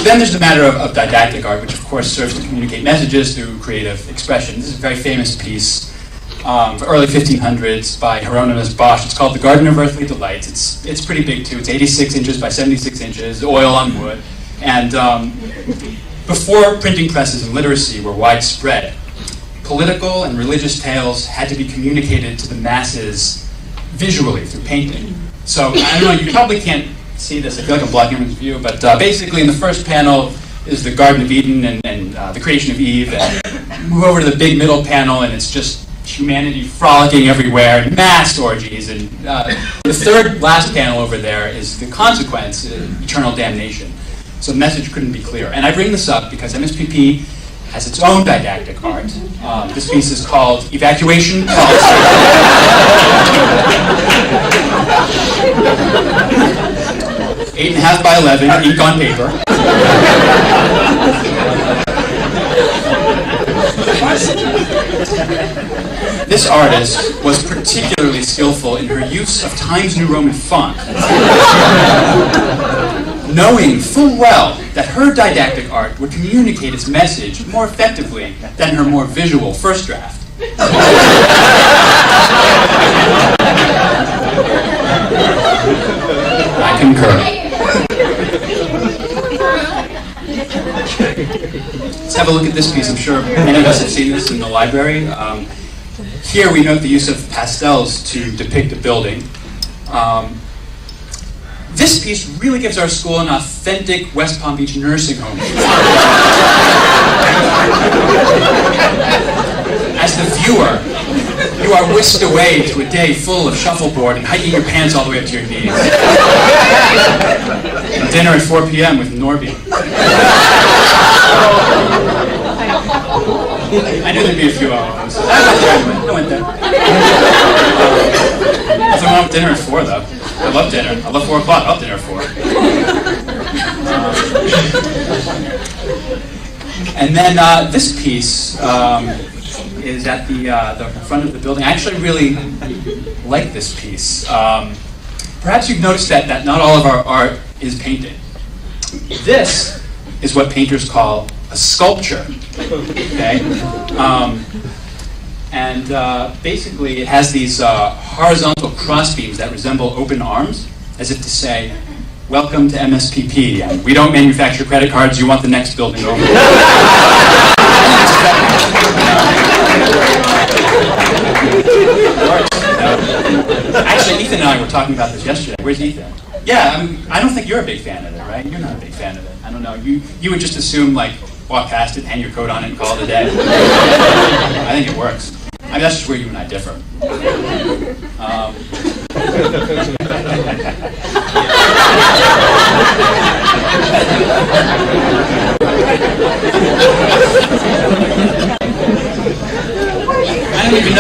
Then there's the matter of didactic art, which of course serves to communicate messages through creative expression. This is a very famous piece from early 1500s by Hieronymus Bosch. It's called The Garden of Earthly Delights. It's pretty big too. It's 86 inches by 76 inches, oil on wood. And before printing presses and literacy were widespread, political and religious tales had to be communicated to the masses visually through painting. So, I don't know, you probably can't see this. I feel like I'm blocking everyone's view, but basically in the first panel is the Garden of Eden and the creation of Eve, and move over to the big middle panel and it's just humanity frolicking everywhere, and mass orgies, and the third last panel over there is the consequence, eternal damnation. So the message couldn't be clearer. And I bring this up because MSPP has its own didactic art. This piece is called Evacuation Policy. 8.5 by 11, ink on paper. This artist was particularly skillful in her use of Times New Roman font, knowing full well that her didactic art would communicate its message more effectively than her more visual first draft. I concur. Let's have a look at this piece. I'm sure many of us have seen this in the library. Here we note the use of pastels to depict a building. This piece really gives our school an authentic West Palm Beach nursing home. As the viewer, you are whisked away to a day full of shuffleboard and hiking your pants all the way up to your knees. And dinner at 4 p.m. with Norby. I knew there'd be a few hours. I went there. Nothing wrong with dinner at 4, though. I love dinner. I love 4 o'clock. I love dinner at 4. And then this piece is at the front of the building. I actually really like this piece. Perhaps you've noticed that not all of our art is painted. This is what painters call a sculpture. Okay? Basically it has these horizontal crossbeams that resemble open arms, as if to say, welcome to MSPP, and we don't manufacture credit cards, you want the next building over. Actually, Ethan and I were talking about this yesterday. Where's Ethan? Yeah, I don't think you're a big fan of it, right? You're not a big fan of it. I don't know. You would just assume, like, walk past it, hang your coat on it, and call it a day. I think it works. I mean, that's just where you and I differ.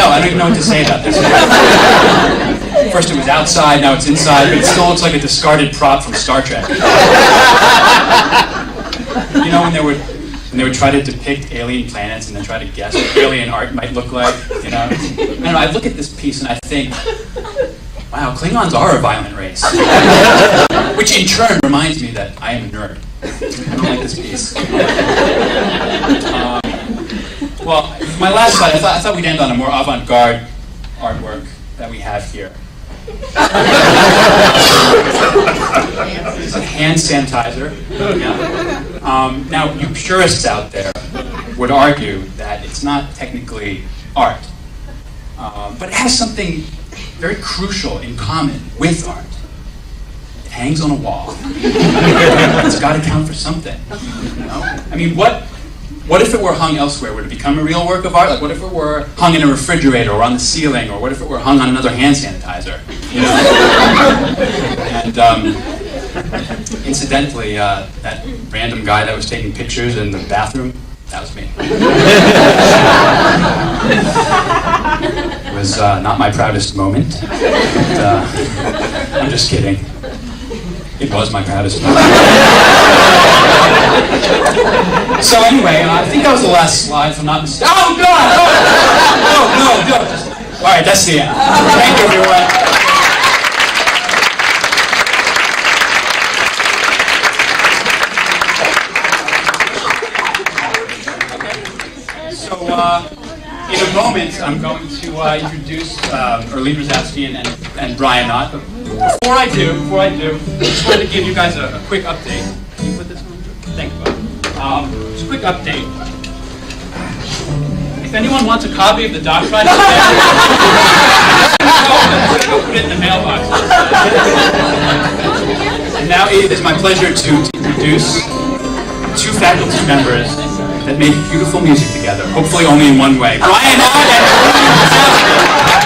I don't even know what to say about this. First it was outside, now it's inside, but it still looks like a discarded prop from Star Trek. You know, when they would try to depict alien planets and then try to guess what alien art might look like, you know? I don't know, I look at this piece and I think, wow, Klingons are a violent race. Which in turn reminds me that I am a nerd. I don't like this piece. Well, my last slide, I thought we'd end on a more avant-garde artwork that we have here. It's a hand sanitizer. Yeah. Now, you purists out there would argue that it's not technically art, but it has something very crucial in common with art. It hangs on a wall. It's got to count for something. You know? I mean, what if it were hung elsewhere? Would it become a real work of art? Like, what if it were hung in a refrigerator or on the ceiling? Or what if it were hung on another hand sanitizer? You know? And incidentally, that random guy that was taking pictures in the bathroom, that was me. It was not my proudest moment. But, I'm just kidding. It was my proudest moment. So anyway, I think that was the last slide, if I'm not mistaken. Oh, God! No. All right, that's the end. Thank you, everyone. in a moment, I'm going to introduce Erlene Rosowski and Brian Knott. But before I do, I just wanted to give you guys a quick update. Can you put this one? Thank you, bud. Just a quick update. If anyone wants a copy of the doctrine, go put it in the mailbox. And now it is my pleasure to introduce two faculty members that make beautiful music together, hopefully only in one way. Brian Knott and Erlene Rosowski.